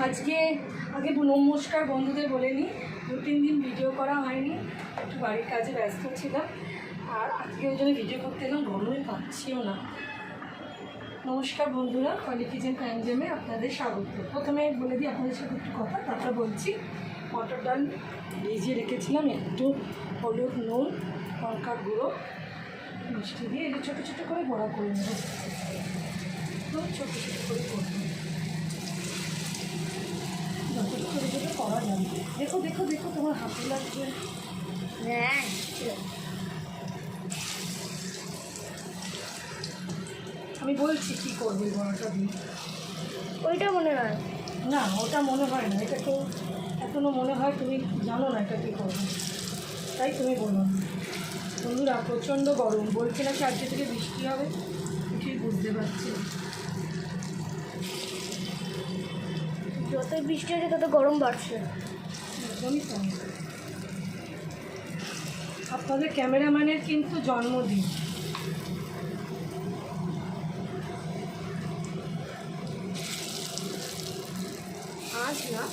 আজকে আগে নমস্কার বন্ধুদের বলে নিই, 2-3 দিন ভিডিও করা হয়নি, একটু বাড়ির কাজে ব্যস্ত ছিলাম। আর আজকে ওই জন্য ভিডিও করতে এলাম, গরমে পাচ্ছিও না। নমস্কার বন্ধুরা, কলি কিচেন টাইম জেমে আপনাদের স্বাগত। প্রথমে বলে দিই আপনাদের সাথে একটু কথা, তারপর বলছি। মটর ডাল ভিজিয়ে রেখেছিলাম, একটু হলুদ, নুন, লঙ্কার গুঁড়ো, মিষ্টি দিয়ে এটা ছোটো ছোটো করে বড়া করে নেব। তো ছোটো ছোটো করে করব, যতটা ছোটো ছোটো করা যাবে। দেখো দেখো দেখো, তোমার হাতে লাগবে। হ্যাঁ, আমি বলছি কী করবে বড়াটা দিয়ে। ওইটা মনে হয় না, ওটা মনে হয় না, এটা কেউ এখনও মনে হয় তুমি জানো না এটা কী করবে, তাই তুমি বলো। বন্ধুরা প্রচণ্ড গরম, বলছে নাকি আজকে থেকে বৃষ্টি হবে, কিছুই বুঝতে পারছি না। যতই বৃষ্টি হচ্ছে তত গরম বাড়ছে। একদমই তাই। আপনাদের ক্যামেরাম্যানের কিন্তু জন্মদিন। আজ না,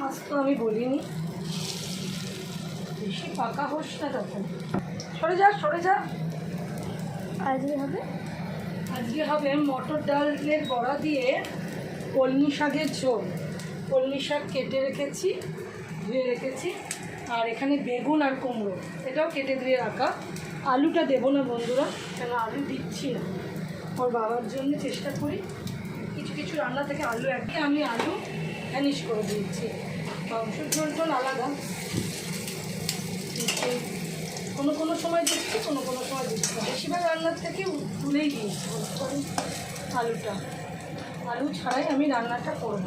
আজ তো আমি বলিনি, বেশি পাকা হোস না তখন। সরে যা সরে যা। আজকে হবে, আজকে হবে মটর ডালের বড়া দিয়ে কলমি শাকের ঝোল। কলমি শাক কেটে রেখেছি, ধুয়ে রেখেছি, আর এখানে বেগুন আর কুমড়ো, এটাও কেটে ধুয়ে রাখা। আলুটা দেবো না বন্ধুরা, কেন আলু দিচ্ছি না। ওর বাবার জন্য চেষ্টা করি কিছু কিছু রান্না থেকে আলু একদিকে আমি আলু ভ্যানিশ করে দিচ্ছি। মাংসের ঝোল টোল আলাদা, কোনো কোনো সময় দিচ্ছি, কোনো কোনো সময় দিচ্ছি না। বেশিরভাগ রান্নার থেকে তুলেই দিয়েছি বলতে পারি আলুটা। আলু ছাড়াই আমি রান্নাটা করব,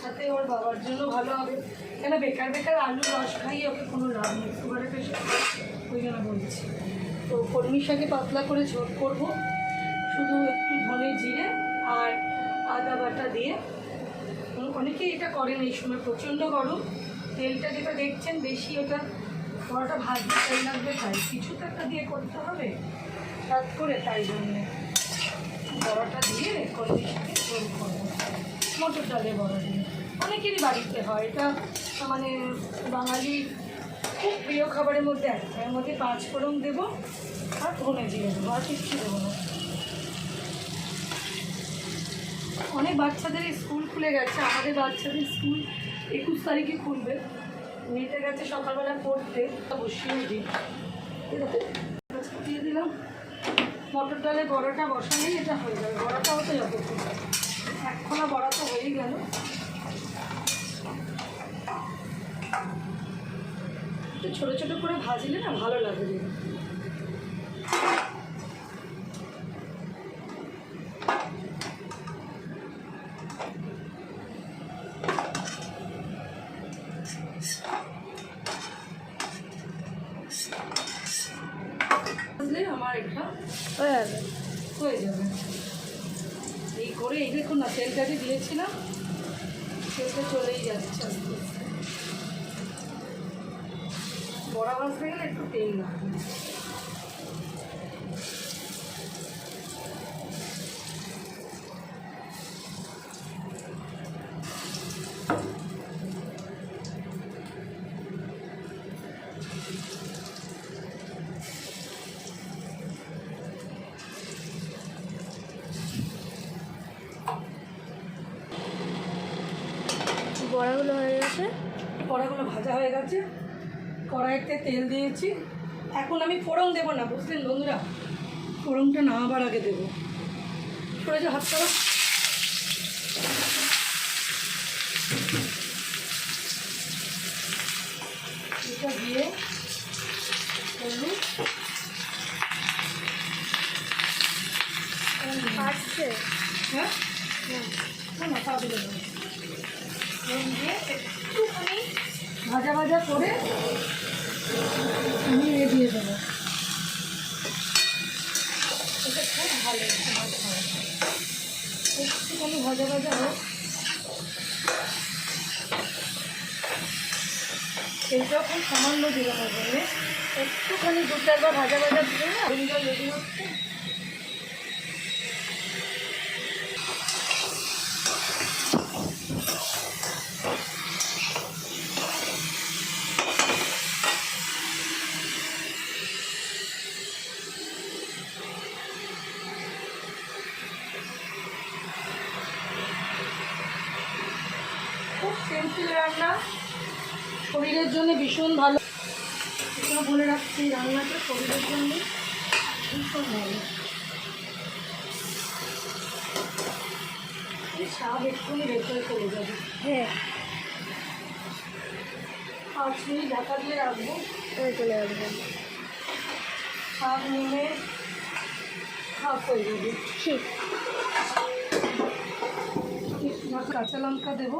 সাথে ওর বাবার জন্য ভালো হবে। কেন বেকার বেকার আলু রস খাইয়ে ওকে কোনো লাভ নেই, সুগারের পেশেন্ট, ওই জন্য বলছি। তো কলমি শাকে পাতলা করে ঝোল করব, শুধু একটু ধনে জিরে আর আদা বাটা দিয়ে। অনেকেই এটা করেন এই সময়, প্রচণ্ড গরম। তেলটা যেটা দেখছেন বেশি, ওটা বড়াটা ভাজতে তেল লাগবে, তাই কিছু তো একটা দিয়ে করতে হবে রাত করে, তাই জন্যে বড়াটা দিয়ে কলমি শাকে ঝোল করবো, মটর ডালের বড়া দিয়ে। অনেকেরই বাড়িতে হয় এটা, মানে বাঙালি খুব প্রিয় খাবারের মধ্যে একটা। এর মধ্যে 5 ফোড়ন দেবো আর ধনে জিরে দেবো, আর কিচ্ছু দেবো না। অনেক বাচ্চাদের স্কুল খুলে গেছে, আমাদের বাচ্চাদের স্কুল 21 তারিখে খুলবে। মেয়েটা গেছে সকালবেলা পড়তে, বসিয়ে দিই, দিয়ে দিলাম। মটর ডালের বড়াটা বসালেই এটা হয়ে যাবে, বড়াটাও তো যতক্ষণ একখানা বড়া তো হয়েই গেল। একটু ছোটো ছোটো করে ভাজলে না ভালো লাগবে। আমার এটা হয়ে যাবে। এই করে এই দেখুন না, তেলটাকে দিয়েছিলাম, তেলটা চলেই যাচ্ছে আস্তে আস্তে। বড়া ভাজতে গেলে একটু তেল লাগবে। বড়াগুলো হয়ে গেছে, বড়াগুলো ভাজা হয়ে গেছে, কড়াইতে তেল দিয়েছি। এখন আমি ফোড়ন দেবো না, বুঝলেন বন্ধুরা, ফোড়নটা নামাবার আগে দেবো। সরে যে হাত করো। এটা দিয়ে হলুদ, আসছে, হ্যাঁ না না তা দিলে দেবো, দিয়ে একটুখানি ভাজা ভাজা করে আমি দিয়ে দেবো। এটা খুব ভালো, একটুখানি ভাজা ভাজা হোক। তেলটাও খুব সামান্য দিলাম, ওর জন্যে একটুখানি 2-4 বার ভাজা ভাজা দিলে না জল রেডি হচ্ছে। তেলে রান্না শরীরের জন্য ভীষণ ভালো। এটা বলে রাখছি, রান্নাটা শরীরের জন্য ভীষণ ভালো। শাক এক্ষুনি ভেতরে চলে যাবে। হ্যাঁ 5 মিনিট ঢাকা দিয়ে রাখবো, চলে আসবেন। শাক নেমে হাফ হয়ে যাবে। ঠিক কাঁচা লঙ্কা দেবো,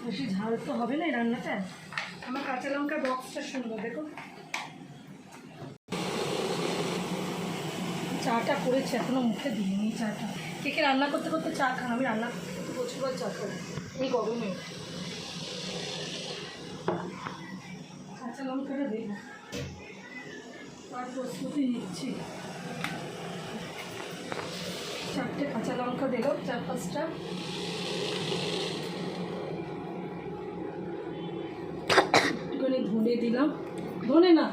বেশি ঝাল তো হবে না এই রান্নাটা। আমার কাঁচা লঙ্কার বক্সটা সুন্দর, দেখো। চাটা করেছি, এখনো মুখে দিইনি চাটা। কে রান্না করতে করতে চা খান? আমি রান্না করতে করতে প্রচুরবার চা খাই এই গরমে। কাঁচা লঙ্কাটা দেবো, তার প্রস্তুতি নিচ্ছি। 4টে কাঁচা লঙ্কা দিলাম, 4-5টা। একটুখানি ধনে দিলাম, ধনে না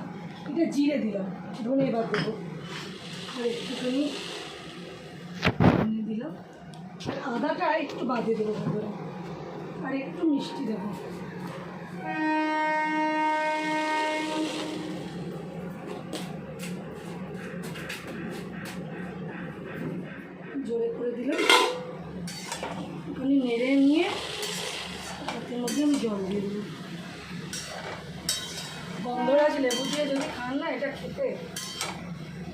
এটা জিরে দিলাম, ধনে এবার দেবো। আর একটুখানি ধনে দিলাম, আর আদাটা একটু বাদে দেবো ভেতরে, আর একটু মিষ্টি দেবো। জোরে করে দিলাম, একটুখানি নেড়ে নিয়ে তার মধ্যে আমি জল দিয়ে দেবো। গন্ধরাজ লেবু দিয়ে যদি খান না, এটা খেতে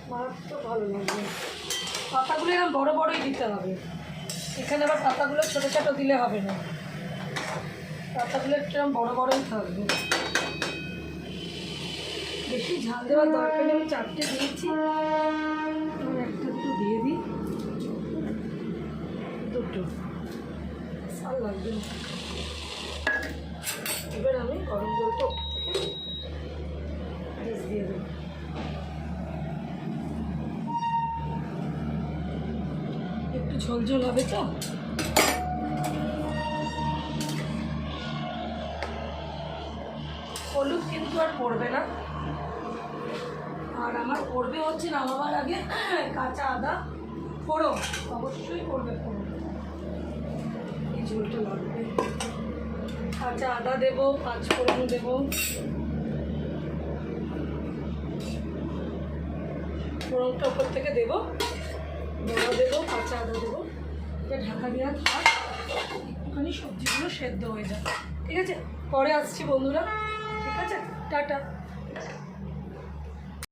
মারাত্মক ভালো লাগবে। পাতাগুলো এরকম বড় বড়ই দিতে হবে, এখানে আবার পাতাগুলো ছোটো ছোটো দিলে হবে না, পাতাগুলো একটু এরকম বড় বড়ই থাকবে। বেশি ঝাল দেওয়ার দরকার নেই, আমি 4টে দিয়েছি, আর একটা দুটো দিয়ে দিই, দুটো ভাল লাগবে না। এবার আমি গরম জলটা দিয়ে দেবো। একটু ঝোল ঝোল হবে তো। হলুদ কিন্তু আর পড়বে না, আর আমার পড়বে হচ্ছে নামাবার আগে কাঁচা আদা ফোড়ন, অবশ্যই পড়বে ফোড়ন, এই ঝোলটা লাগবে। কাঁচা আদা দেবো, 5 ফোড়ন দেবো, ফোড়নটা উপর থেকে দেবো, বড়া দেবো, কাঁচা আদা দেবো। এটা ঢাকা দেওয়া থাক, একটুখানি সবজিগুলো সেদ্ধ হয়ে যাবে। ঠিক আছে, পরে আসছি বন্ধুরা। ঠিক আছে, টাটা।